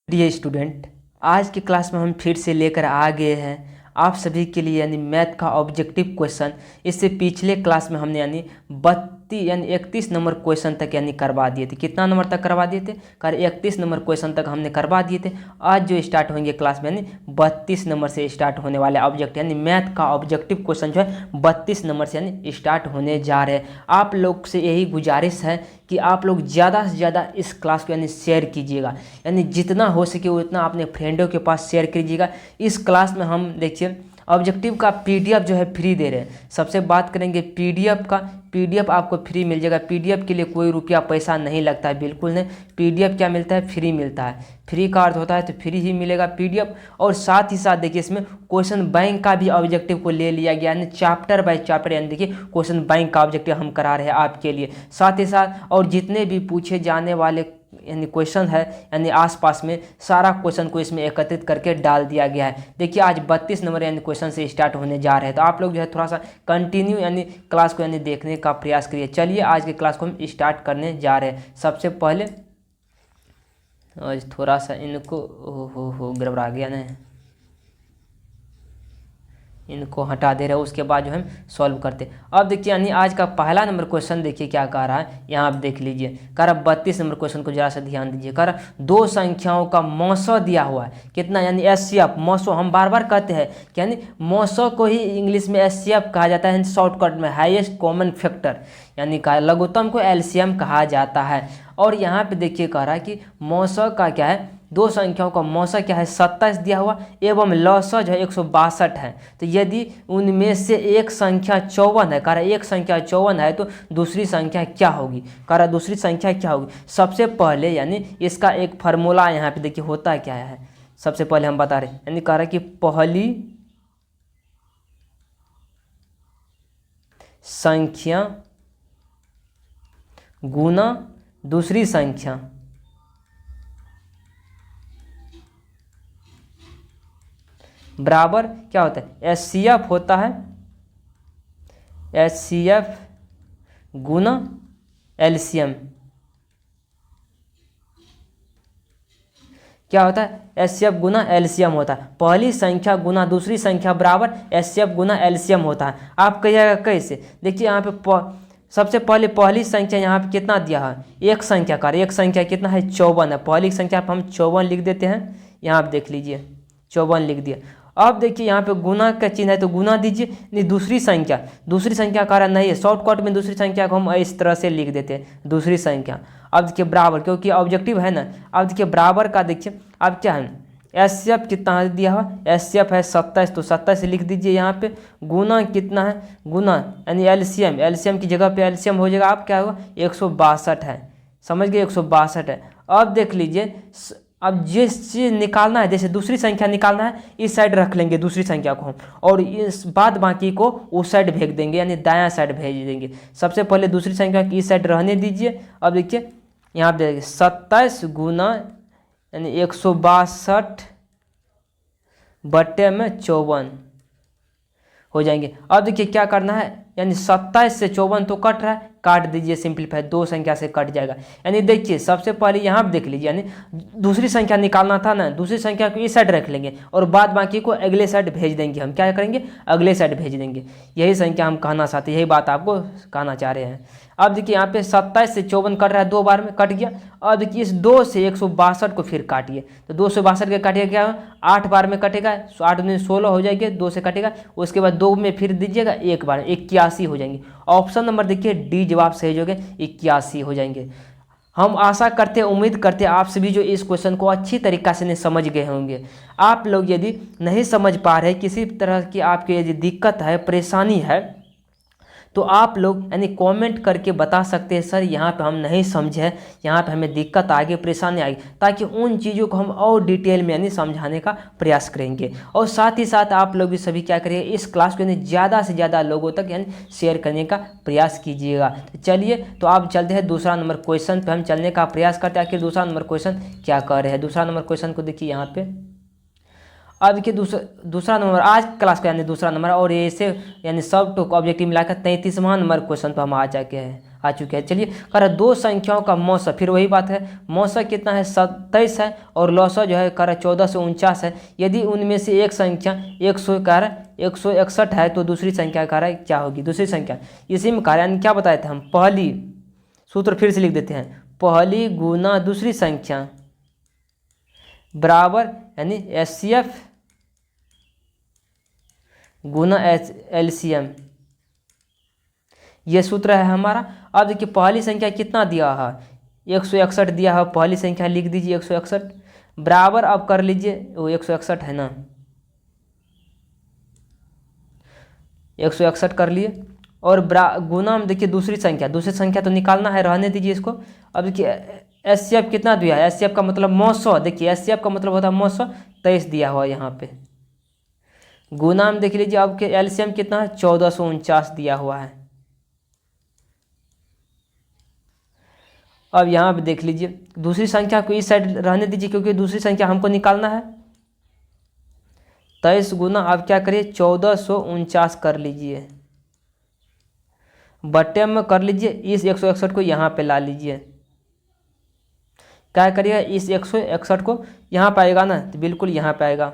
प्रिय स्टूडेंट, आज की क्लास में हम फिर से लेकर आ गए हैं आप सभी के लिए यानी मैथ का ऑब्जेक्टिव क्वेश्चन। इससे पिछले क्लास में हमने यानी 31 नंबर क्वेश्चन तक यानी करवा दिए थे। कितना नंबर तक करवा दिए थे? 31 नंबर क्वेश्चन तक हमने करवा दिए थे। आज जो स्टार्ट होंगे क्लास में यानी 32 नंबर से स्टार्ट होने वाले ऑब्जेक्ट यानी मैथ का ऑब्जेक्टिव क्वेश्चन जो है 32 नंबर से यानी स्टार्ट होने जा रहे हैं। आप लोग से यही गुजारिश है कि आप लोग ज़्यादा से ज़्यादा इस क्लास को यानी शेयर कीजिएगा, यानी जितना हो सके उतना अपने फ्रेंडों के पास शेयर कीजिएगा। इस क्लास में हम देखिए ऑब्जेक्टिव का पीडीएफ जो है फ्री दे रहे हैं। सबसे बात करेंगे पीडीएफ का। पीडीएफ आपको फ्री मिल जाएगा। पीडीएफ के लिए कोई रुपया पैसा नहीं लगता है, बिल्कुल नहीं। पीडीएफ क्या मिलता है? फ्री मिलता है। फ्री का अर्थ होता है तो फ्री ही मिलेगा पीडीएफ। और साथ ही साथ देखिए इसमें क्वेश्चन बैंक का भी ऑब्जेक्टिव को ले लिया गया, यानी चैप्टर बाय चैप्टर, यानी देखिए क्वेश्चन बैंक का ऑब्जेक्टिव हम करा रहे हैं आपके लिए। साथ ही साथ और जितने भी पूछे जाने वाले यानी क्वेश्चन है यानी आसपास में सारा क्वेश्चन को इसमें एकत्रित करके डाल दिया गया है। देखिए आज 32 नंबर यानी क्वेश्चन से स्टार्ट होने जा रहे हैं, तो आप लोग जो है थोड़ा सा कंटिन्यू यानी क्लास को यानी देखने का प्रयास करिए। चलिए आज के क्लास को हम स्टार्ट करने जा रहे हैं। सबसे पहले आज थोड़ा सा इनको हो गड़बड़ा गया ना, इनको हटा दे रहे हैं। उसके बाद जो हम सॉल्व करते। अब देखिए यानी आज का पहला नंबर क्वेश्चन देखिए क्या कह रहा है, यहाँ आप देख लीजिए। कह रहा 32 नंबर क्वेश्चन को जरा सा ध्यान दीजिए। कह रहा दो संख्याओं का मौसो दिया हुआ है। कितना? यानी एचसीएफ मौसो। हम बार बार कहते हैं कि यानी मौसो को ही इंग्लिश में एचसीएफ कहा जाता है, शॉर्टकट में हाईएस्ट कॉमन फैक्टर, यानी लघुत्तम को एलसीएम कहा जाता है। और यहाँ पे देखिए कह रहा है कि मौसो का क्या है, दो संख्याओं का मौसा क्या है 27 दिया हुआ एवं लौसा जो है 162 है। तो यदि उनमें से एक संख्या 54 है, कह रहा एक संख्या 54 है तो दूसरी संख्या क्या होगी? कह रहा दूसरी संख्या क्या होगी? सबसे पहले यानी इसका एक फार्मूला यहाँ पे देखिए होता क्या है। सबसे पहले हम बता रहे हैं यानी कह रहा कि पहली संख्या गुना दूसरी संख्या बराबर क्या होता है? एचसीएफ होता है, एचसीएफ गुना एलसीएम। क्या होता है? एचसीएफ गुना एलसीएम होता है। पहली संख्या गुना दूसरी संख्या बराबर एचसीएफ गुना एलसीएम होता है। आप कहिएगा कैसे? देखिए यहाँ पे सबसे पहले पहली संख्या यहाँ पे कितना दिया है? एक संख्या का। एक संख्या कितना है? 54 है। पहली संख्या पर हम 54 लिख देते हैं। यहाँ आप देख लीजिए 54 लिख दिया। अब देखिए यहाँ पे गुना का चिन्ह है तो गुना दीजिए। नहीं दूसरी संख्या कारण नहीं है, शॉर्टकट में दूसरी संख्या को हम इस तरह से लिख देते हैं दूसरी संख्या। अब देखिए बराबर, क्योंकि ऑब्जेक्टिव है ना। अब देखिए बराबर का देखिए अब क्या है, एचसीएफ कितना है दिया हुआ? एचसीएफ है 27, तो 27 लिख दीजिए यहाँ पे। गुना कितना है? गुना यानी एलसीएम की जगह पे एलसीएम हो जाएगा आप क्या होगा 162 है। समझ गए? 162 है। अब देख लीजिए अब जिस चीज़ निकालना है, जैसे दूसरी संख्या निकालना है इस साइड रख लेंगे दूसरी संख्या को हम, और इस बाद बाकी को उस साइड भेज देंगे यानी दायां साइड भेज देंगे। सबसे पहले दूसरी संख्या की इस साइड रहने दीजिए। अब देखिए यहाँ पे देखिए 27 गुना यानी 162 बट्टे में 54 हो जाएंगे। अब देखिए क्या करना है, यानी 27 से 54 तो कट रहा है, काट दीजिए सिंपलीफाई, दो संख्या से कट जाएगा। यानी देखिए सबसे पहले यहाँ पे देख लीजिए, यानी दूसरी संख्या निकालना था ना, दूसरी संख्या को इस साइड रख लेंगे और बाद बाकी को अगले साइड भेज देंगे। हम क्या करेंगे? अगले साइड भेज देंगे। यही संख्या हम कहना चाहते हैं, यही बात आपको कहना चाह रहे हैं। अब देखिए यहाँ पे 27 से 54 कट रहा है, दो बार में कट गया। अब देखिए इस 2 से 162 को फिर काटिए, तो 262 के काटिए क्या 8 बार में कटेगा, 8 दिन 16 हो जाएंगे, 2 से कटेगा। उसके बाद 2 में फिर दीजिएगा एक बार, 81 हो जाएंगे। ऑप्शन नंबर देखिए डी जवाब सही हो गए, 81 हो जाएंगे। हम आशा करते उम्मीद करते आप सभी जो इस क्वेश्चन को अच्छी तरीक़ा से समझ गए होंगे। आप लोग यदि नहीं समझ पा रहे, किसी तरह की आपके यदि दिक्कत है, परेशानी है, तो आप लोग यानी कमेंट करके बता सकते हैं सर यहाँ पे हम नहीं समझे, यहाँ पे हमें दिक्कत आ गई, परेशानी आई, ताकि उन चीज़ों को हम और डिटेल में यानी समझाने का प्रयास करेंगे। और साथ ही साथ आप लोग भी सभी क्या करिए, इस क्लास को यानी ज़्यादा से ज़्यादा लोगों तक यानी शेयर करने का प्रयास कीजिएगा। तो चलिए तो आप चलते हैं दूसरा नंबर क्वेश्चन पर, हम चलने का प्रयास करते हैं आखिर दूसरा नंबर क्वेश्चन क्या कर रहे हैं। दूसरा नंबर क्वेश्चन को देखिए यहाँ पे। अब देखिए दूसरा नंबर आज क्लास का यानी दूसरा नंबर, और ऐसे यानी सब टू ऑब्जेक्टिव मिलाकर 33वां नंबर क्वेश्चन पर हम आ आ चुके हैं। चलिए कह रहा दो संख्याओं का मौसा, फिर वही बात है, मौसा कितना है 27 है और लौसा जो है कह रहा 1449 है। यदि उनमें से एक संख्या 161 है तो दूसरी संख्या कह रहा है क्या होगी, दूसरी संख्या इसी में कह रहा है क्या बताए थे हम, पहली सूत्र फिर से लिख देते हैं, पहली गुना दूसरी संख्या बराबर यानी HCF गुना LCM, ये सूत्र है हमारा। अब देखिए पहली संख्या कितना दिया है 161 दिया है, पहली संख्या लिख दीजिए 161 बराबर, अब कर लीजिए वो 161 है ना, 161 कर लिए और गुना में देखिए दूसरी संख्या तो निकालना है, रहने दीजिए इसको। अब देखिए HCF कितना दिया है, HCF का मतलब मौसौ, देखिए HCF का मतलब होता है मौसौ, 23 दिया हुआ है यहाँ पे। गुना में देख लीजिए अब के LCM कितना है 1449 दिया हुआ है। अब यहाँ पे देख लीजिए दूसरी संख्या को इस साइड रहने दीजिए क्योंकि दूसरी संख्या हमको निकालना है। 23 गुना आप क्या करिए 1449 कर लीजिए, बट्टे में कर लीजिए, इस 161 को यहाँ पे ला लीजिए, क्या करिएगा इस 161 को यहाँ पे आएगा ना, तो बिल्कुल यहाँ पे आएगा।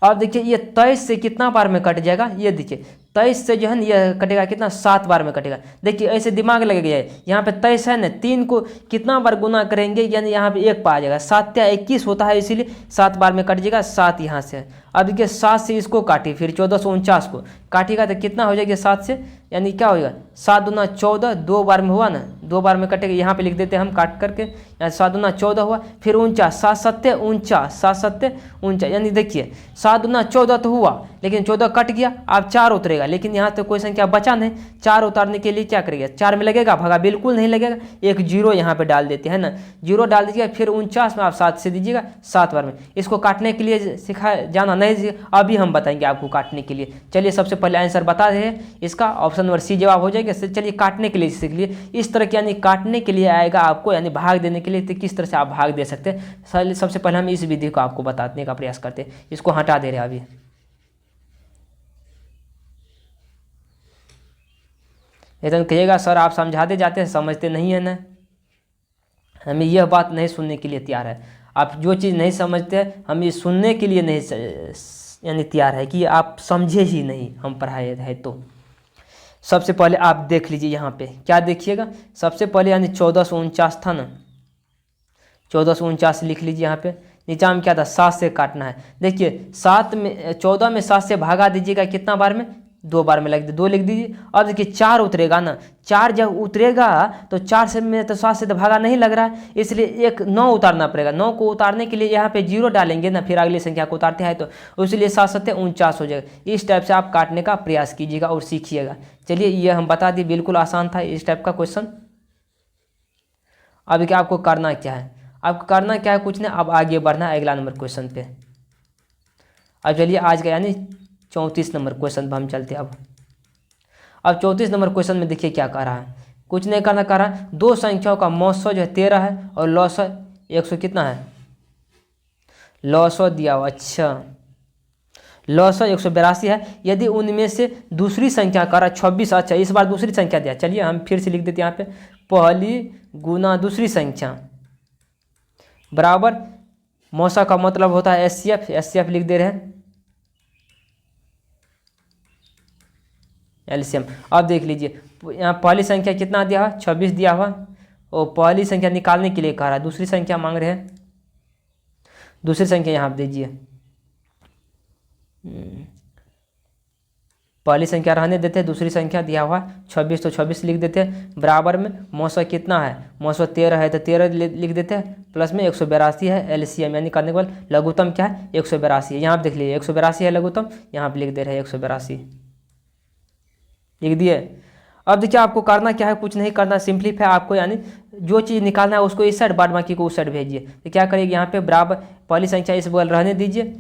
अब देखिए ये 23 से कितना बार में कट जाएगा, ये देखिए 23 से जो है ना ये कटेगा कितना 7 बार में कटेगा। देखिए ऐसे दिमाग लग गया है, यहाँ पे 23 है ना, 3 को कितना बार गुना करेंगे यानी यहाँ पे 1 पा आ जाएगा, 7 या 21 होता है इसीलिए 7 बार में कट जाएगा, 7 यहाँ से। अब देखिए 7 से इसको काटिए, फिर 1449 को काटिएगा तो कितना हो जाएगा 7 से, यानी क्या होगा 7 दूना 14, 2 बार में हुआ ना, 2 बार में कटेगा, यहाँ पे लिख देते हैं हम काट करके, यहाँ 7 दूना 14 हुआ, फिर 49, 7 सत्ते 49, 7 सत्ते 49, यानी देखिए 7 दूना 14 तो हुआ, लेकिन 14 कट गया, अब 4 उतरेगा, लेकिन यहाँ तो कोई संख्या बचा नहीं। 4 उतारने के लिए क्या करेगा, 4 में लगेगा भागा, बिल्कुल नहीं लगेगा, एक जीरो यहाँ पे डाल देते हैं ना, जीरो डाल दीजिएगा, फिर 49 में आप 7 से दीजिएगा 7 बार में। इसको काटने के लिए सिखाया जाना नहीं, अभी हम बताएंगे आपको काटने के लिए। चलिए सबसे पहले आंसर बता रहे हैं इसका, ऑप्शन नंबर सी जवाब हो जाएगा। चलिए काटने के लिए सीख लिए, इस तरह के यानी काटने के लिए आएगा आपको, यानी भाग देने के लिए तो किस तरह से आप भाग दे सकते हैं। सबसे पहले हम इस विधि को आपको बताने का प्रयास करते हैं, इसको हटा दे रहे हैं अभी। एकदम कहिएगा सर आप समझाते जाते हैं समझते नहीं है ना, हमें यह बात नहीं सुनने के लिए तैयार है। आप जो चीज़ नहीं समझते हैं हम ये सुनने के लिए नहीं यानी तैयार है कि आप समझे ही नहीं हम पढ़ाए है। तो सबसे पहले आप देख लीजिए यहाँ पे क्या देखिएगा, सबसे पहले यानी 1449 था ना, 1449 लिख लीजिए यहाँ पे, नीचा में क्या था 7 से काटना है। देखिए 14 में 7 से भागा दीजिएगा कितना बार में, 2 बार में लग दे 2 लिख दीजिए। अब देखिए 4 उतरेगा ना, 4 जब उतरेगा तो 4 से में तो 7 से तो भागा नहीं लग रहा है, इसलिए एक 9 उतारना पड़ेगा। 9 को उतारने के लिए यहाँ पे 0 डालेंगे ना, फिर अगली संख्या को उतारते हैं तो इसलिए 7 सत्ते 49 हो जाएगा। इस टाइप से आप काटने का प्रयास कीजिएगा और सीखिएगा। चलिए ये हम बता दिए, बिल्कुल आसान था इस टाइप का क्वेश्चन। अब क्या आपको करना क्या है, आपको करना क्या है कुछ नहीं, अब आगे बढ़ना है अगला नंबर क्वेश्चन पे। अब चलिए आज का यानी 34 नंबर क्वेश्चन पर हम चलते हैं। अब 34 नंबर क्वेश्चन में देखिए क्या कह रहा है, कुछ नहीं करना, कह रहा है दो संख्याओं का मौसौ जो है 13 है और लौसौ 100 कितना है, लौसौ दिया हुआ, अच्छा लौसौ 182 है। यदि उनमें से दूसरी संख्या कह रहा 26, अच्छा इस बार दूसरी संख्या दिया। चलिए हम फिर से लिख देते हैं यहाँ पे, पहली गुना दूसरी संख्या बराबर, मौसा का मतलब होता है HCF लिख दे रहे हैं, LCM। अब देख लीजिए यहाँ पहली संख्या कितना दिया हुआ 26 दिया हुआ, और पहली संख्या निकालने के लिए कह रहा है, दूसरी संख्या मांग रहे हैं, दूसरी संख्या यहाँ दीजिए, पहली संख्या रहने देते हैं, दूसरी संख्या दिया हुआ 26 तो 26 लिख देते हैं, बराबर में मौसौ कितना है, मौसौ 13 है तो 13 लिख देते हैं, प्लस में 182 है LCM, यानी करने के बाद लघुत्तम क्या है 182 है। यहाँ पर देख लीजिए 182 है लघुत्तम, यहाँ पर लिख दे रहे हैं 182 लिख दिए। अब देखिए आपको करना क्या है, कुछ नहीं करना, सिंपलीफाई आपको यानी जो चीज़ निकालना है उसको इस साइड बाद बाकी को उस साइड भेजिए। तो क्या करिएगा यहाँ पे बराबर पहली संख्या इस बगल रहने दीजिए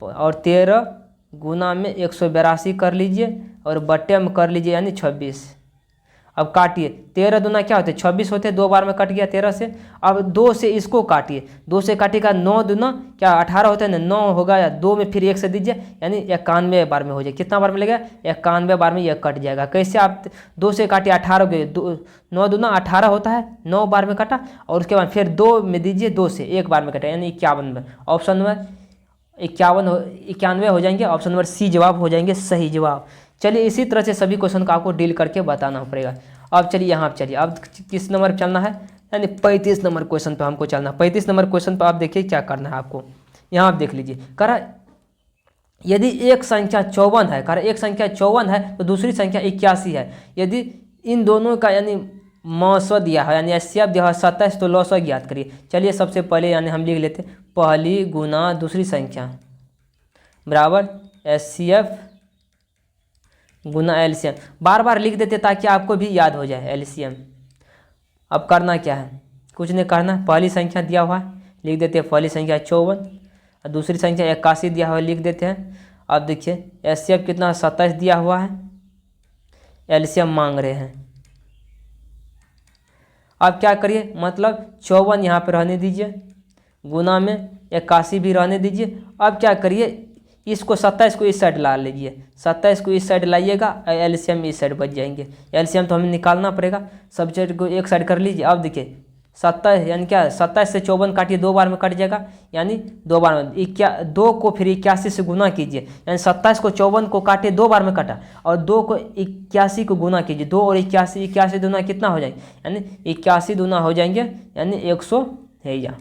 और 13 गुना में 182 कर लीजिए और बट्टे में कर लीजिए यानी 26। अब काटिए, 13 दूना क्या होते हैं 26 होते हैं, 2 बार में कट गया 13 से। अब 2 से इसको काटिए, 2 से काटिएगा 9 दूना क्या 18 होते हैं ना, 9 होगा या 2 में फिर 1 से दीजिए, यानी 91 बार में हो जाए। कितना बार में लगेगा 91 बार में यह कट जाएगा। कैसे आप 2 से काटिए 18 के 9 दूना 18 होता है, 9 बार में कटा, और उसके बाद फिर 2 में दीजिए, 2 से 1 बार में कटा, यानी 51 में। ऑप्शन नंबर 91 हो जाएंगे, ऑप्शन नंबर सी जवाब हो जाएंगे सही जवाब। चलिए इसी तरह से सभी क्वेश्चन को आपको डील करके बताना पड़ेगा। अब चलिए यहाँ पर चलिए, अब किस नंबर पर चलना है, यानी 35 नंबर क्वेश्चन पर हमको चलना है। 35 नंबर क्वेश्चन पर आप देखिए क्या करना है आपको, यहाँ आप देख लीजिए। करा यदि एक संख्या 54 है, करा एक संख्या 54 है तो दूसरी संख्या 81 है। यदि इन दोनों का यानी मौसो दिया है, यानी एचसीएफ दिया है 27, तो लॉसो ज्ञात करिए। चलिए सबसे पहले यानी हम लिख लेते हैं पहली गुना दूसरी संख्या बराबर एचसीएफ गुना एलसीएम। बार बार लिख देते ताकि आपको भी याद हो जाए एलसीएम। अब करना क्या है, कुछ नहीं करना, पहली संख्या दिया हुआ है लिख देते हैं पहली संख्या 54, और दूसरी संख्या 81 दिया हुआ है लिख देते हैं। अब देखिए एचसीएफ कितना 27 दिया हुआ है, एलसीएम मांग रहे हैं। अब क्या करिए, मतलब 54 यहाँ पर रहने दीजिए, गुना में 81 भी रहने दीजिए। अब क्या करिए, इसको 27 को इस साइड ला लीजिए, 27 को इस साइड लाइएगा, एलसीएम इस साइड बच जाएंगे। एलसीएम तो हमें निकालना पड़ेगा, सब चीज को एक साइड कर लीजिए। अब देखिए 27 यानी क्या 27 से 54 काटिए, 2 बार में कट जाएगा, यानी 2 बार में 2 को फिर 81 से गुना कीजिए, यानी 27 को 54 को काटिए, 2 बार में कटा, और 2 को 81 को गुना कीजिए, 2 और 81 दूना कितना हो जाएंगे, यानी 81 दूना हो जाएंगे, यानी 100 है या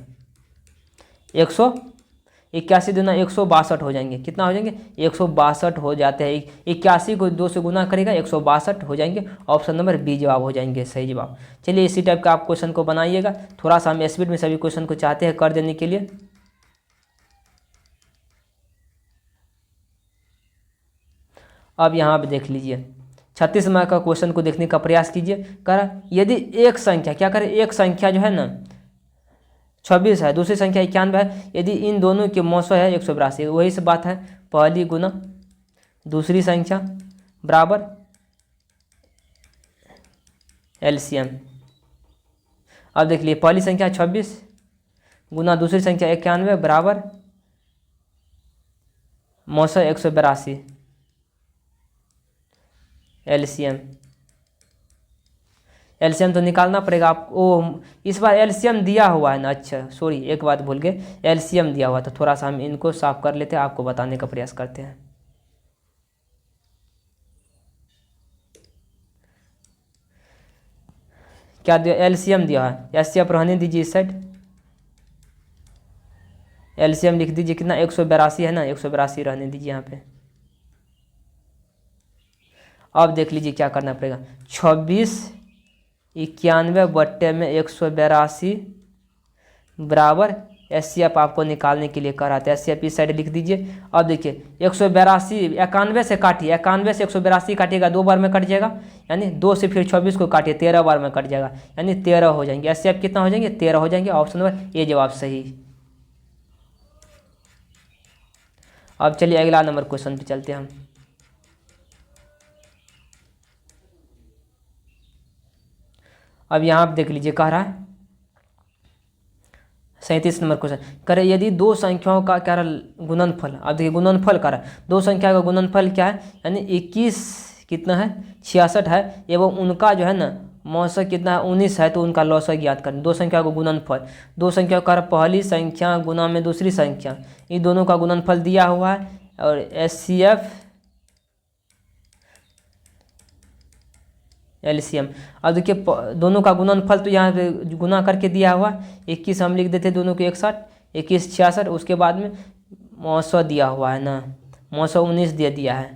81 दूना 162 हो जाएंगे। कितना हो जाएंगे 162 हो जाते हैं। 81 को 2 से गुना करेगा 162 हो जाएंगे। ऑप्शन नंबर बी जवाब हो जाएंगे सही जवाब। चलिए इसी टाइप का आप क्वेश्चन को बनाइएगा, थोड़ा सा हम स्पीड में सभी क्वेश्चन को चाहते हैं कर देने के लिए। अब यहाँ पे देख लीजिए 36 नंबर का क्वेश्चन को देखने का प्रयास कीजिए। कह यदि एक संख्या क्या करें, एक संख्या जो है ना 26 है, दूसरी संख्या 91 है, यदि इन दोनों के मौसो है 182, वही से बात है पहली गुना दूसरी संख्या बराबर एलसीएम। अब देख लिए पहली संख्या 26 गुना दूसरी संख्या 91 बराबर मौसो 182 एलसीएम। एलसीएम तो निकालना पड़ेगा आपको। इस बार एलसीएम दिया हुआ है ना, अच्छा सॉरी एक बात भूल गए, एलसीएम दिया हुआ, तो थोड़ा सा हम इनको साफ कर लेते हैं, आपको बताने का प्रयास करते हैं। क्या दिया, एलसीएम दिया है, एचसीएफ रहने दीजिए इस साइड, एलसीएम लिख दीजिए कितना 182 है ना, 182 रहने दीजिए यहाँ पे। अब देख लीजिए क्या करना पड़ेगा, 26 91 बट्टे में 182 बराबर एचसीएफ आपको निकालने के लिए कह रहा था, एचसीएफ इस साइड लिख दीजिए। अब देखिए 182 91 से काटिए, 91 से 182 काटिएगा, 2 बार में कट जाएगा, यानी 2 से फिर 26 को काटिए 13 बार में कट जाएगा, यानी 13 हो जाएंगे। एचसीएफ कितना हो जाएंगे 13 हो जाएंगे। ऑप्शन नंबर ए जवाब सही। अब चलिए अगला नंबर क्वेश्चन पे चलते हैं हम। अब यहाँ आप देख लीजिए कह रहा है 37 नंबर क्वेश्चन, करे यदि दो संख्याओं का क्या गुणनफल। अब देखिए गुणनफल कर रहा है, दो संख्या का गुणनफल क्या है, यानी 21 कितना है 66 है, एवं उनका जो है ना मौसक कितना है 19 है, तो उनका लौसक ज्ञात करें। दो संख्या का गुणनफल, दो संख्या का पहली संख्या गुना में दूसरी संख्या, इन दोनों का गुणनफल दिया हुआ है, और एचसीएफ एलसीएम। अब देखिए दोनों का गुणनफल तो यहाँ पे गुना करके दिया हुआ, 21 हम लिख देते दोनों को 61, 21 66, उसके बाद में मौसो दिया हुआ है ना, मौसो 19 दे दिया है,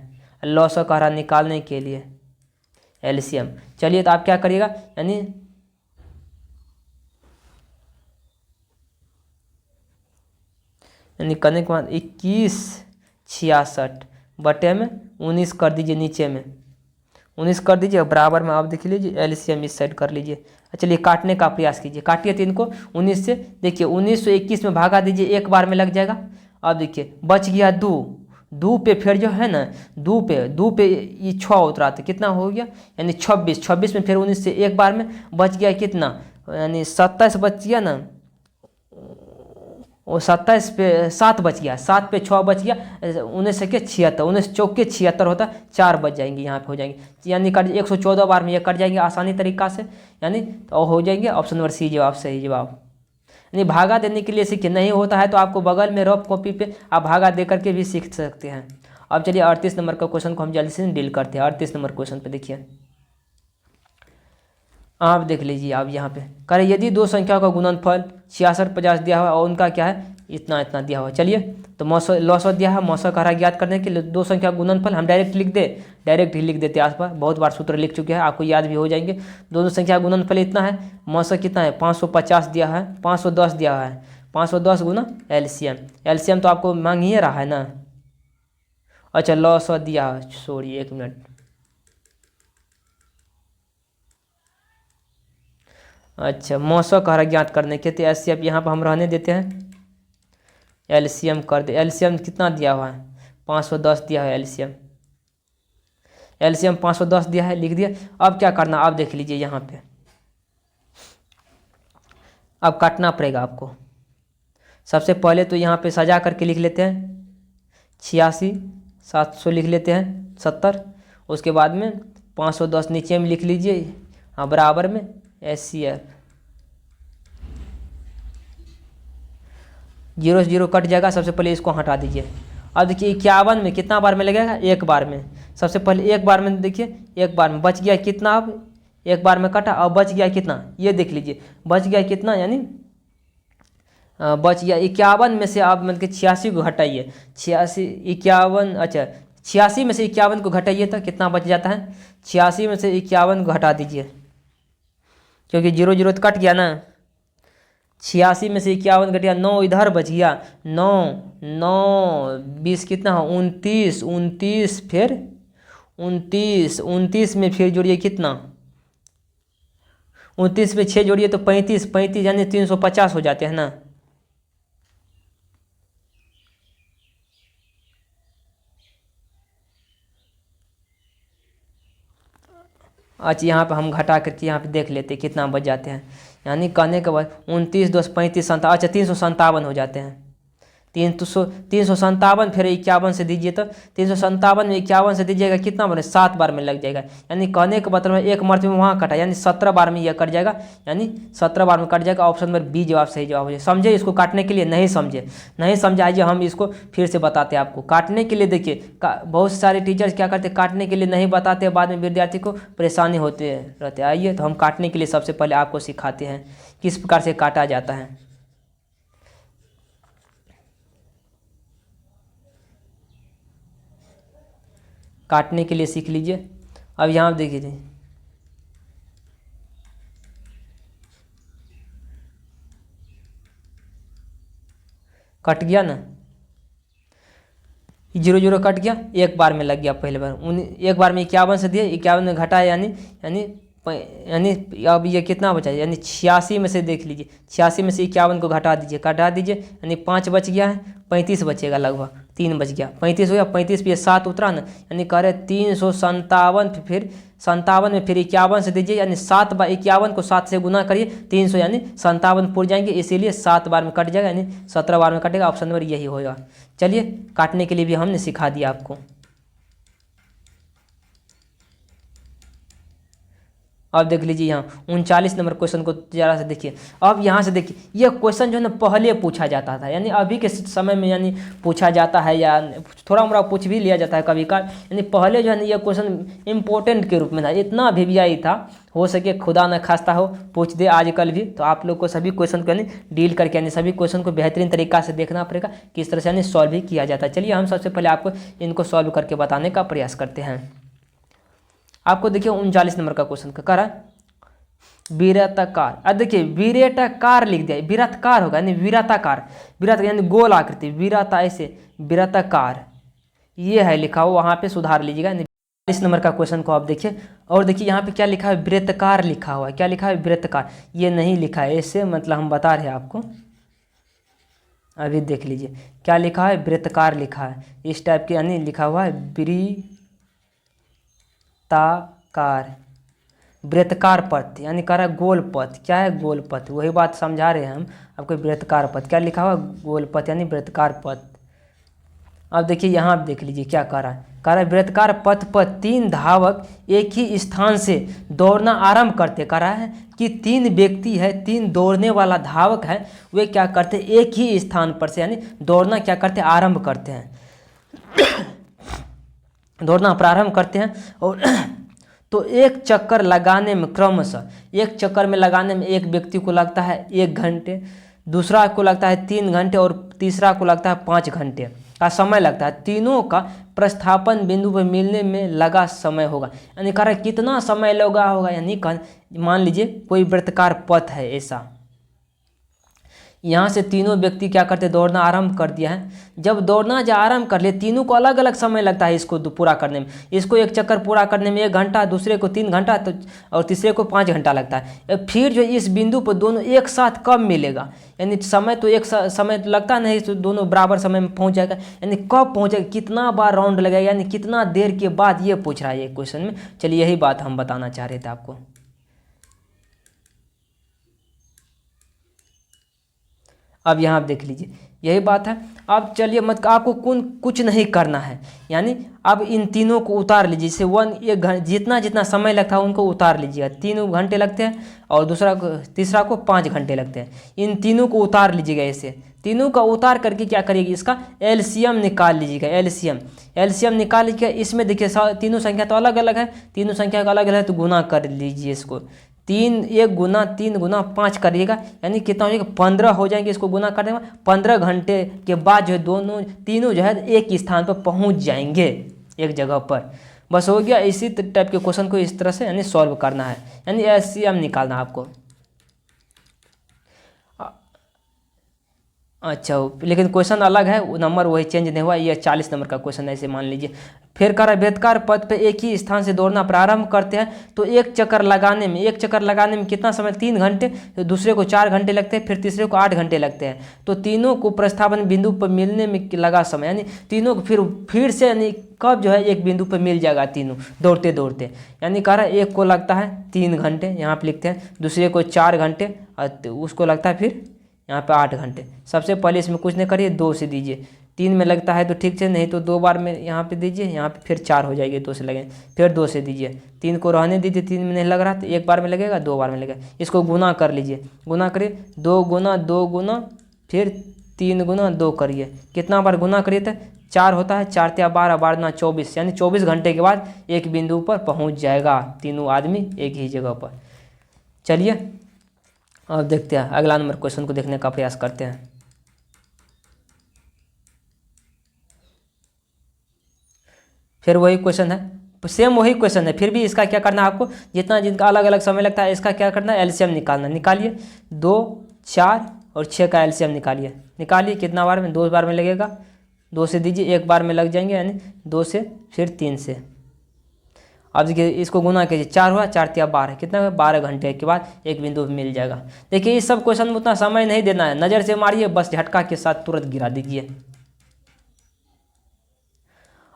लौसो कह रहा निकालने के लिए एलसीएम। चलिए तो आप क्या करिएगा, यानी करने के बाद 21 66 बटे में 19 कर दीजिए, नीचे में 19 कर दीजिए, बराबर में आप देख लीजिए एलसीएम इस साइड कर लीजिए। चलिए काटने का प्रयास कीजिए, काटिए तो इनको 19 से, देखिए 19 से 21 में भागा दीजिए, एक बार में लग जाएगा। अब देखिए बच गया 2, दो पे फिर जो है ना, दो पे ये 6 उतरा तो कितना हो गया, यानी 26 में फिर 19 से एक बार में बच गया कितना, यानी 27 बच गया ना, वो 27 पे 7 बच गया, 7 पे 6 बच गया, 19 से 76, 19 चौके 76 होता, 4 बच जाएंगे यहाँ पे हो जाएंगे, यानी कट 114 बार में ये कट जाएंगे आसानी तरीका से, यानी तो हो जाएंगे ऑप्शन नंबर सी जवाब सही जवाब। यानी भागा देने के लिए सीखिए, नहीं होता है तो आपको बगल में रफ कॉपी पे आप भागा दे करके भी सीख सकते हैं। अब चलिए 38 नंबर का क्वेश्चन को हम जल्दी से डील करते हैं। 38 नंबर क्वेश्चन पे देखिए, आप देख लीजिए, आप यहाँ पे करें यदि दो संख्या का गुणनफल 66 50 दिया हुआ और उनका क्या है इतना इतना दिया हुआ। चलिए तो मौसो लौसो दिया है, मौसो का ज्ञात करने के लिए दो संख्या का गुणनफल हम डायरेक्ट लिख दे, डायरेक्ट ही लिख देते हैं आसपास, बहुत बार सूत्र लिख चुके हैं, आपको याद भी हो जाएंगे। दोनों संख्या का गुणनफल इतना है, मौसो कितना है 550 दिया है, 510 दिया है, 510 गुना एलसीएम, एलसीएम तो आपको मांग ही रहा है ना। अच्छा लौसो दिया है, सॉरी 1 मिनट, अच्छा मौसो का ज्ञात करने के तो एलसीएम यहाँ पर हम रहने देते हैं, एलसीएम कर दे, एलसीएम कितना दिया हुआ है 510 दिया है एलसीएम, एलसीएम 510 दिया है लिख दिया। अब क्या करना आप देख लीजिए यहाँ पे, अब काटना पड़ेगा आपको। सबसे पहले तो यहाँ पे सजा करके लिख लेते हैं 86 700 लिख लेते हैं 70, उसके बाद में 510 नीचे में लिख लीजिए, हाँ बराबर में SCF, 0 से 0 कट जाएगा, सबसे पहले इसको हटा दीजिए। अब देखिए 51 में कितना बार में लगेगा, एक बार में, सबसे पहले एक बार में देखिए, एक बार में बच गया कितना, अब एक बार में कटा अब बच गया कितना, ये देख लीजिए बच गया कितना, यानी बच गया 51 में से आप मतलब कि 86 को घटाइए, 86 51, अच्छा 86 में से 51 को घटाइए तो कितना बच जाता है, 86 में से 51 को हटा दीजिए, क्योंकि 0 0 तो कट गया ना, 86 में से 51 घट गया, 9 इधर बच गया, 9 9 20 कितना हो 29, 29 फिर 29, 29 में फिर जोड़िए कितना, 29 में 6 जोड़िए तो 35, 35 यानी 350 हो जाते हैं ना। अच्छा यहाँ पे हम घटा करके यहाँ पे देख लेते कितना बच जाते हैं, यानी कहने के बाद 29 2 35 57, अच्छा 357 हो जाते हैं, 357 फिर 51 से दीजिए तो 357 में 51 से दीजिएगा कितना बने 7 बार में लग जाएगा, यानी कहने का मतलब एक मर्तबे में वहाँ कटा, यानी 17 बार में यह कट जाएगा, यानी 17 बार में कट जाएगा। ऑप्शन नंबर बी जवाब सही जवाब हो जाए। समझे इसको काटने के लिए, नहीं समझे नहीं समझाइए, हम इसको फिर से बताते हैं आपको काटने के लिए। देखिए बहुत सारे टीचर्स क्या करते हैं काटने के लिए नहीं बताते, बाद में विद्यार्थी को परेशानी होते रहते। आइए तो हम काटने के लिए सबसे पहले आपको सिखाते हैं किस प्रकार से काटा जाता है। काटने के लिए सीख लीजिए। अब यहाँ देखिए कट गया ना, 0 0 कट गया, एक बार में लग गया, पहले बार एक बार में 51 से दिए, 51 में घटाया, यानी अब ये कितना बचा, यानी 86 में से देख लीजिए, 86 में से 51 को घटा दीजिए, यानी 5 बच गया है, 35 बचेगा, लगभग 3 बच गया, 35 हो गया, 35 पे 7 उतरा ना, यानी कह रहे 357, फिर 57 में फिर 51 से दीजिए, यानी 7 बार 51 को 7 से गुना करिए 300, यानी 57 पूर जाएंगे, इसीलिए 7 बार में कट जाएगा, यानी 17 बार में कटेगा। ऑप्शन नंबर यही होगा। चलिए काटने के लिए भी हमने सिखा दिया आपको। अब देख लीजिए यहाँ 39 नंबर क्वेश्चन को जरा से देखिए। अब यहाँ से देखिए यह क्वेश्चन जो है ना पहले पूछा जाता था, यानी अभी के समय में यानी पूछा जाता है या थोड़ा मोड़ा पूछ भी लिया जाता है कभी कभार, यानी पहले जो है ना यह क्वेश्चन इम्पोर्टेंट के रूप में था, इतना भिवियाई था, हो सके खुदा न खास्ता हो पूछ दे आजकल भी। तो आप लोग को सभी क्वेश्चन को यानी डील करके यानी सभी क्वेश्चन को बेहतरीन तरीका से देखना पड़ेगा किस तरह से यानी सॉल्व भी किया जाता है। चलिए हम सबसे पहले आपको इनको सॉल्व करके बताने का प्रयास करते हैं। आपको देखिए 39 नंबर का क्वेश्चन का करा विरताकार। अब देखिए विरताकार लिख दिया, विरताकार होगा यानी विरताकार, विरत यानी गोल आकृति, विरता ऐसे विरताकार ये है लिखा हो, वहाँ पे सुधार लीजिएगा। 40 नंबर का क्वेश्चन को आप देखिए और देखिए यहाँ पे क्या लिखा है वृत्तकार लिखा हुआ है, क्या लिखा है वृत्तकार, ये नहीं लिखा है, इससे मतलब हम बता रहे हैं आपको अभी देख लीजिए क्या लिखा है, वृत्तकार लिखा है, इस टाइप के यानी लिखा हुआ है वृत्ताकार, वृत्तकार पथ यानी कह रहा है गोल पथ। क्या है गोल पथ, वही बात समझा रहे हैं हम आपको। वृत्तकार पथ क्या लिखा हुआ, गोल पथ यानी वृत्तकार पथ। अब देखिए यहाँ आप देख लीजिए क्या कह रहा है, कह रहा है वृत्तकार पथ पर 3 धावक एक ही स्थान से दौड़ना आरंभ करते। कह रहा है कि 3 व्यक्ति है, 3 दौड़ने वाला धावक है, वे क्या करते हैं एक ही स्थान पर से यानी दौड़ना क्या करते हैं आरंभ करते हैं, दौड़ना प्रारंभ करते हैं। और तो एक चक्कर लगाने में क्रमशः, एक चक्कर में लगाने में एक व्यक्ति को लगता है 1 घंटे, दूसरा को लगता है 3 घंटे और तीसरा को लगता है 5 घंटे का समय लगता है। तीनों का प्रस्थापन बिंदु पर मिलने में लगा समय होगा, यानी कह रहा है कितना समय लगा होगा, यानी मान लीजिए कोई वृत्तकार पथ है ऐसा, यहाँ से तीनों व्यक्ति क्या करते दौड़ना आरंभ कर दिया है। जब दौड़ना जो आरंभ कर ले, तीनों को अलग अलग समय लगता है इसको पूरा करने में। इसको एक चक्कर पूरा करने में 1 घंटा, दूसरे को 3 घंटा, तो और तीसरे को 5 घंटा लगता है। फिर जो इस बिंदु पर दोनों एक साथ कब मिलेगा, यानी समय तो एक समय तो लगता नहीं, तो दोनों बराबर समय में पहुँच जाएगा, यानी कब पहुँचेगा, कितना बार राउंड लगेगा, यानी कितना देर के बाद, ये पूछ रहा है ये क्वेश्चन में। चलिए यही बात हम बताना चाह रहे थे आपको। अब यहाँ आप देख लीजिए यही बात है। अब चलिए मत आपको कुछ नहीं करना है, यानी अब इन तीनों को उतार लीजिए, जैसे 1 जितना जितना समय लगता है उनको उतार लीजिएगा। 3 घंटे लगते हैं और तीसरा को 5 घंटे लगते हैं। इन तीनों को उतार लीजिएगा, ऐसे तीनों का उतार करके क्या करिएगा, इसका एलसीएम निकाल लीजिएगा। एलसीएम निकाल लीजिएगा। इसमें देखिए तीनों संख्या तो अलग अलग है, तीनों संख्या का अलग अलग है, तो गुना कर लीजिए इसको। 1 गुना 3 गुना 5 करिएगा, यानी कितना हो जाएगा 15 हो जाएंगे। इसको गुना करने में 15 घंटे के बाद जो है तीनों जो है एक स्थान पर पहुंच जाएंगे, एक जगह पर। बस हो गया। इसी टाइप के क्वेश्चन को इस तरह से यानी सॉल्व करना है, यानी एलसीएम निकालना आपको। अच्छा, लेकिन क्वेश्चन अलग है, वो नंबर वही चेंज नहीं हुआ, ये 40 नंबर का क्वेश्चन है, ऐसे मान लीजिए। फिर कह रहा है वृत्तकार पथ पे एक ही स्थान से दौड़ना प्रारंभ करते हैं, तो एक चक्कर लगाने में कितना समय, 3 घंटे, तो दूसरे को 4 घंटे लगते हैं, फिर तीसरे को 8 घंटे लगते हैं। तो तीनों को प्रस्थापन बिंदु पर मिलने में लगा समय, यानी तीनों को फिर से यानी कब जो है एक बिंदु पर मिल जाएगा तीनों दौड़ते दौड़ते। यानी कह रहा है एक को लगता है 3 घंटे, यहाँ पर लिखते हैं, दूसरे को 4 घंटे, और उसको लगता है फिर यहाँ पे 8 घंटे। सबसे पहले इसमें कुछ नहीं करिए, 2 से दीजिए। 3 में लगता है तो ठीक से, नहीं तो 2 बार में यहाँ पे दीजिए, यहाँ पे फिर 4 हो जाएगी, 2 से लगेंगे, फिर 2 से दीजिए। 3 को रहने दीजिए, 3 में नहीं लग रहा तो 1 बार में लगेगा, 2 बार में लगेगा। इसको गुना कर लीजिए, गुना करिए, 2 गुना 2 गुना फिर 3 गुना 2 करिए। कितना बार गुना करिए तो 4 होता है, 4 या 12, 12 गुना 24, यानी 24 घंटे के बाद एक बिंदु पर पहुँच जाएगा तीनों आदमी एक ही जगह पर। चलिए अब देखते हैं अगला नंबर क्वेश्चन को देखने का प्रयास करते हैं। फिर वही क्वेश्चन है, सेम वही क्वेश्चन है, फिर भी इसका क्या करना है आपको, जिनका अलग अलग समय लगता है इसका क्या करना है, एलसीएम निकालना। निकालिए, 2, 4 और 6 का एलसीएम निकालिए। कितना बार में, 2 बार में लगेगा, 2 से दीजिए, 1 बार में लग जाएंगे, यानी 2 से फिर 3 से। अब देखिए इसको गुना कीजिए, 4 हुआ, 4 या 12, कितना हुआ, 12 घंटे के बाद एक बिंदु मिल जाएगा। देखिए इस सब क्वेश्चन में उतना समय नहीं देना है, नज़र से मारिए, बस झटका के साथ तुरंत गिरा दीजिए।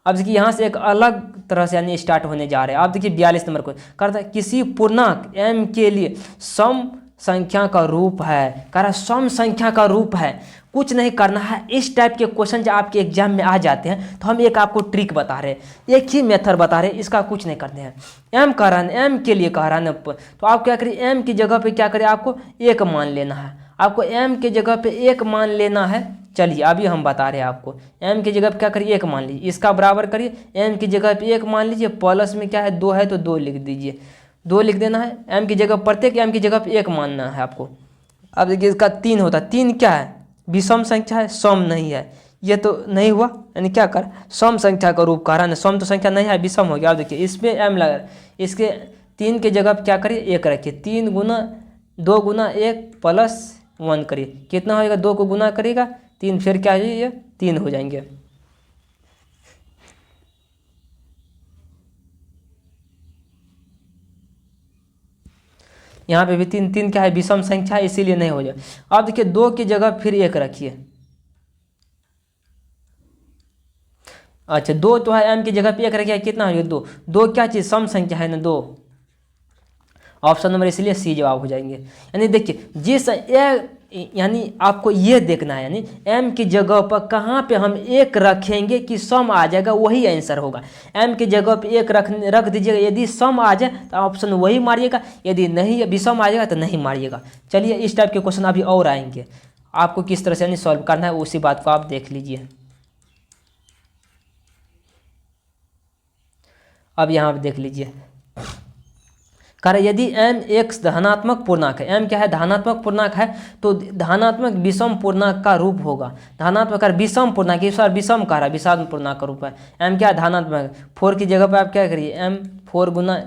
अब देखिए यहाँ से एक अलग तरह से यानी स्टार्ट होने जा रहे हैं। आप देखिए 42 नंबर को करता है, किसी पूर्णांक m के लिए सम संख्या का रूप है। कह रहा सम संख्या का रूप है, कुछ नहीं करना है। इस टाइप के क्वेश्चन जब आपके एग्जाम में आ जाते हैं तो हम एक आपको ट्रिक बता रहे हैं, एक ही मेथड बता रहे हैं, इसका कुछ नहीं करते हैं। m कह रहा है, m के लिए कह रहा है, तो आप क्या करिए, m की जगह पे क्या करिए, आपको 1 मान लेना है। आपको m की जगह पे 1 मान लेना है। चलिए अभी हम बता रहे हैं आपको, m की जगह पे क्या करिए, 1 मान लीजिए, इसका बराबर करिए, m की जगह पे 1 मान लीजिए, प्लस में क्या है 2 है तो 2 लिख दीजिए, 2 लिख देना है। m की जगह प्रत्येक m की जगह पे 1 मानना है आपको। अब देखिए इसका 3 होता है, 3 क्या है, विषम संख्या है, सम नहीं है, ये तो नहीं हुआ, यानी क्या कर, सम संख्या का रूप कह रहा है ना, सम तो संख्या नहीं है, विषम हो गया। अब देखिए इसमें m लगा है, इसके 3 की जगह पे क्या करिए, 1 रखिए, 3 गुना 2 गुना 1 प्लस 1 करिए, कितना होएगा, 2 को गुना करिएगा 3, फिर क्या है ये 3 हो जाएंगे। यहाँ पे भी 3 क्या है, विषम संख्या है, इसीलिए नहीं हो जाए। अब देखिए 2 की जगह फिर 1 रखिए, अच्छा 2 तो है, m की जगह पे 1 रखिए, कितना हो गया 2। 2 क्या चीज़, सम संख्या है ना 2। ऑप्शन नंबर इसलिए सी जवाब हो जाएंगे। यानी देखिए जिस यानी आपको ये देखना है, यानी m की जगह पर कहाँ पे हम 1 रखेंगे कि सम आ जाएगा, वही आंसर होगा। m की जगह पे 1 रख दीजिएगा, यदि सम आ जाए तो ऑप्शन वही मारिएगा, यदि नहीं विषम आ जाएगा तो नहीं मारिएगा। चलिए इस टाइप के क्वेश्चन अभी और आएंगे, आपको किस तरह से यानी सॉल्व करना है उसी बात को आप देख लीजिए। अब यहाँ पे देख लीजिए, कह रहे यदि m एक धनात्मक पूर्णांक है, m क्या है, धनात्मक पूर्णांक है, तो धनात्मक विषम पूर्णांक का रूप होगा। धनात्मक और विषम पूर्णांक, इस बार विषम कह रहा है, विषम पूर्णांक का रूप है। m क्या है, धनात्मक। 4 की जगह पर आप क्या करिए, m 4 गुना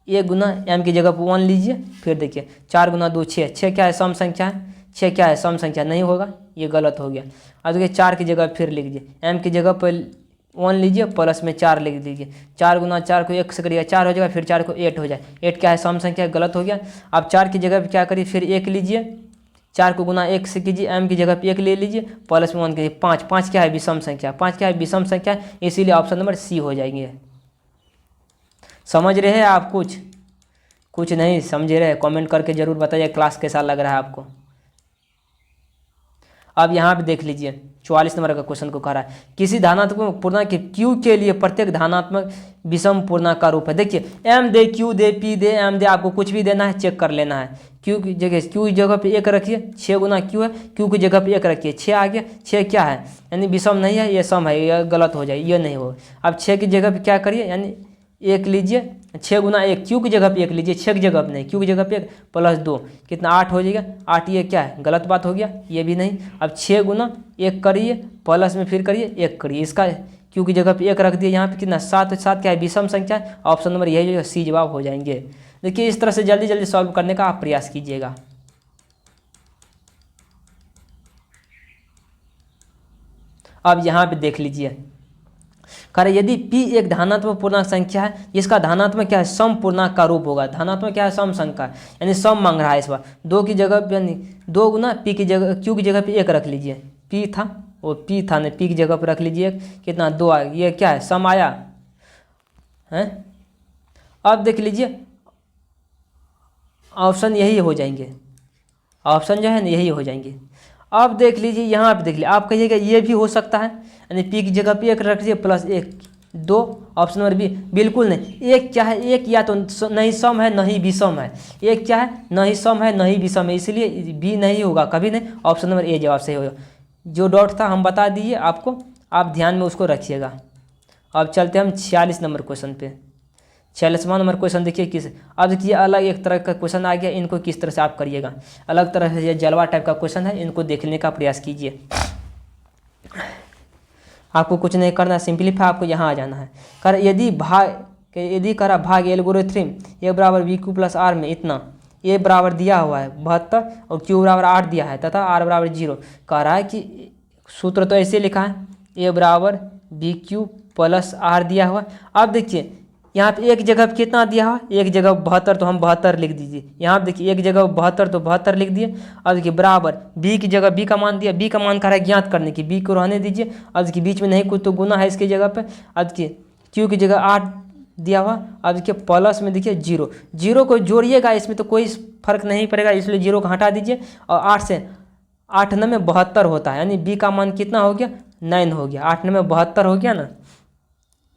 1 गुना m की जगह पर 1 लीजिए, फिर देखिए 4 गुना 2 6, 6 क्या है, सम संख्या है, 6 क्या है, सम संख्या नहीं होगा, ये गलत हो गया। अब देखिए 4 की जगह फिर लिख दीजिए, m की जगह पर 1 लीजिए, प्लस में 4 लिख दीजिए, 4 गुना 4 को 1 से करिएगा 4 हो जाएगा, फिर 4 को 8 हो जाए, 8 क्या है, सम संख्या, गलत हो गया। अब 4 की जगह पे क्या करिए, फिर 1 लीजिए, 4 को गुना 1 से कीजिए, m की जगह पे 1 ले लीजिए, प्लस में 1 कीजिए, 5, 5 क्या है, विषम संख्या, 5 क्या है, विषम संख्या, इसीलिए ऑप्शन नंबर सी हो जाएंगे। समझ रहे हैं आप, कुछ नहीं समझ रहे, कमेंट करके जरूर बताइए क्लास कैसा लग रहा है आपको। अब यहाँ पे देख लीजिए 44 नंबर का क्वेश्चन को कह रहा है, किसी धनात्मक पूर्णांक के q के लिए प्रत्येक धनात्मक विषम पूर्णांक का रूप है। देखिए m दे, q दे, p दे, m दे, आपको कुछ भी देना है चेक कर लेना है। q की जगह पे 1 रखिए, 6 गुना q है, q की जगह पे 1 रखिए, 6 आ गया, 6 क्या है, यानी विषम नहीं है, ये सम है, ये गलत हो जाए, ये नहीं होगा। अब 6 की जगह पे क्या करिए, यानी 1 लीजिए, 6 गुना 1, q की जगह पे 1 लीजिए, 6 की जगह पे नहीं, q की जगह पे 1 प्लस 2 कितना 8 हो जाएगा, 8 ये क्या है, गलत बात हो गया, ये भी नहीं। अब 6 गुना 1 करिए, प्लस में फिर करिए 1 करिए, इसका q की जगह पे 1 रख दिए, यहाँ पे कितना 7, 7 क्या है, विषम संख्या है, ऑप्शन नंबर यही जो सी जवाब हो जाएंगे। देखिए इस तरह से जल्दी जल्दी सॉल्व करने का आप प्रयास कीजिएगा। अब यहाँ पे देख लीजिए, कह यदि p एक धनात्मक पूर्णांक संख्या है, इसका धनात्मक क्या है, सम पूर्णांक का रूप होगा। धनात्मक क्या है, सम संख्या, यानी सम मांग रहा है इस बार। 2 की जगह पे यानी 2 गुना p की जगह, q की जगह पे 1 रख लीजिए, p था वो p था नहीं, p की जगह पे रख लीजिए, कितना 2 आ गया, ये क्या है, सम आया है। अब देख लीजिए ऑप्शन यही हो जाएंगे, ऑप्शन जो है ना यही हो जाएंगे। अब देख लीजिए यहाँ पे देख लीजिए, आप कहिएगा ये भी हो सकता है, यानी p की जगह पे 1 रख दीजिए, प्लस 1 2, ऑप्शन नंबर बी बिल्कुल नहीं। एक क्या है, एक या तो नहीं सम है नहीं विषम है, एक क्या है, नहीं सम है नहीं विषम है, इसलिए बी नहीं होगा, कभी नहीं, ऑप्शन नंबर ए जवाब सही होगा। जो डॉट था हम बता दिए आपको, आप ध्यान में उसको रखिएगा। अब चलते हम 46 नंबर क्वेश्चन पे। 46वां नंबर क्वेश्चन देखिए किस, अब देखिए अलग एक तरह का क्वेश्चन आ गया, इनको किस तरह से आप करिएगा, अलग तरह से ये जलवा टाइप का क्वेश्चन है, इनको देखने का प्रयास कीजिए। आपको कुछ नहीं करना, सिंपलीफाई आपको यहाँ आ जाना है। कर यदि करा भाग एल्गोरिथम ए बराबर वी क्यू प्लस आर में इतना, ए बराबर दिया हुआ है 72 और क्यू बराबर 8 दिया है तथा आर बराबर 0, कह रहा है कि सूत्र तो ऐसे लिखा है, ए बराबर बी क्यू प्लस आर दिया हुआ। अब देखिए यहाँ पे एक जगह कितना दिया हुआ, एक जगह 72, तो हम 72 लिख दीजिए। यहाँ पे देखिए एक जगह 72 तो 72 लिख दिए। अब देखिए बराबर b की जगह b का मान दिया, b का मान कह रहा है ज्ञात करने की, b को रहने दीजिए। अब देखिए बीच में नहीं कुछ तो गुना है इसकी जगह पे। अब देखिए q की जगह 8 दिया हुआ, अब देखिए प्लस में देखिए 0, 0 को जोड़िएगा, इसमें तो कोई फर्क नहीं पड़ेगा, इसलिए 0 को हटा दीजिए। और 8 से 8 9 में 72 होता है, यानी b का मान कितना हो गया, 9 हो गया, 8 9 में 72 हो गया ना,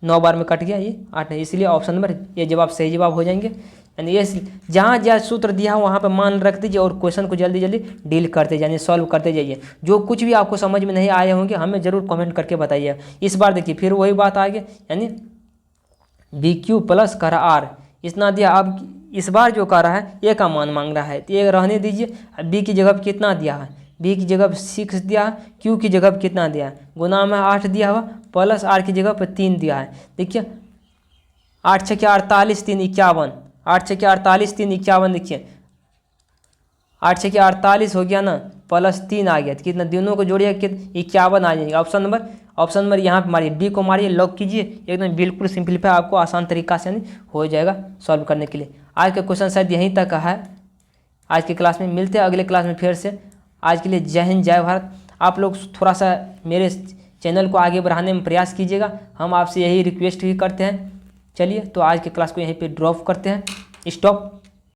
9 बार में कट गया ये 8, इसलिए ऑप्शन नंबर ये जवाब सही जवाब हो जाएंगे। यानी ये जहाँ जहाँ सूत्र दिया हो वहाँ पर मान रख दीजिए और क्वेश्चन को जल्दी जल्दी डील करते जाइए, सॉल्व करते जाइए। जो कुछ भी आपको समझ में नहीं आए होंगे हमें ज़रूर कमेंट करके बताइए। इस बार देखिए फिर वही बात आ गई, यानी बी क्यू प्लस कर आर इतना दिया। अब इस बार जो कर रहा है ए का मान मांग रहा है, तो ये रहने दीजिए। बी की जगह पर कितना दिया है, बी की जगह पर 6 दिया है, क्यू की जगह पर कितना दिया है, गुना में 8 दिया हुआ, प्लस आर की जगह पर 3 दिया है। देखिए 8 6 48 3 51, 8 6 48 3 51, देखिए 8 6 48 हो गया ना, प्लस 3 आ गया, तो कितना दोनों को जोड़िए कितना 51 आ जाएगा। ऑप्शन नंबर यहाँ पे मारिए, बी को मारिए, लॉक कीजिए, एकदम बिल्कुल सिंपलीफाई आपको आसान तरीका से हो जाएगा सॉल्व करने के लिए। आज का क्वेश्चन शायद यहीं तक है आज की क्लास में, मिलते हैं अगले क्लास में फिर से। आज के लिए जय हिंद जय भारत। आप लोग थोड़ा सा मेरे चैनल को आगे बढ़ाने में प्रयास कीजिएगा, हम आपसे यही रिक्वेस्ट ही करते हैं। चलिए तो आज के क्लास को यहीं पे ड्रॉप करते हैं, स्टॉप।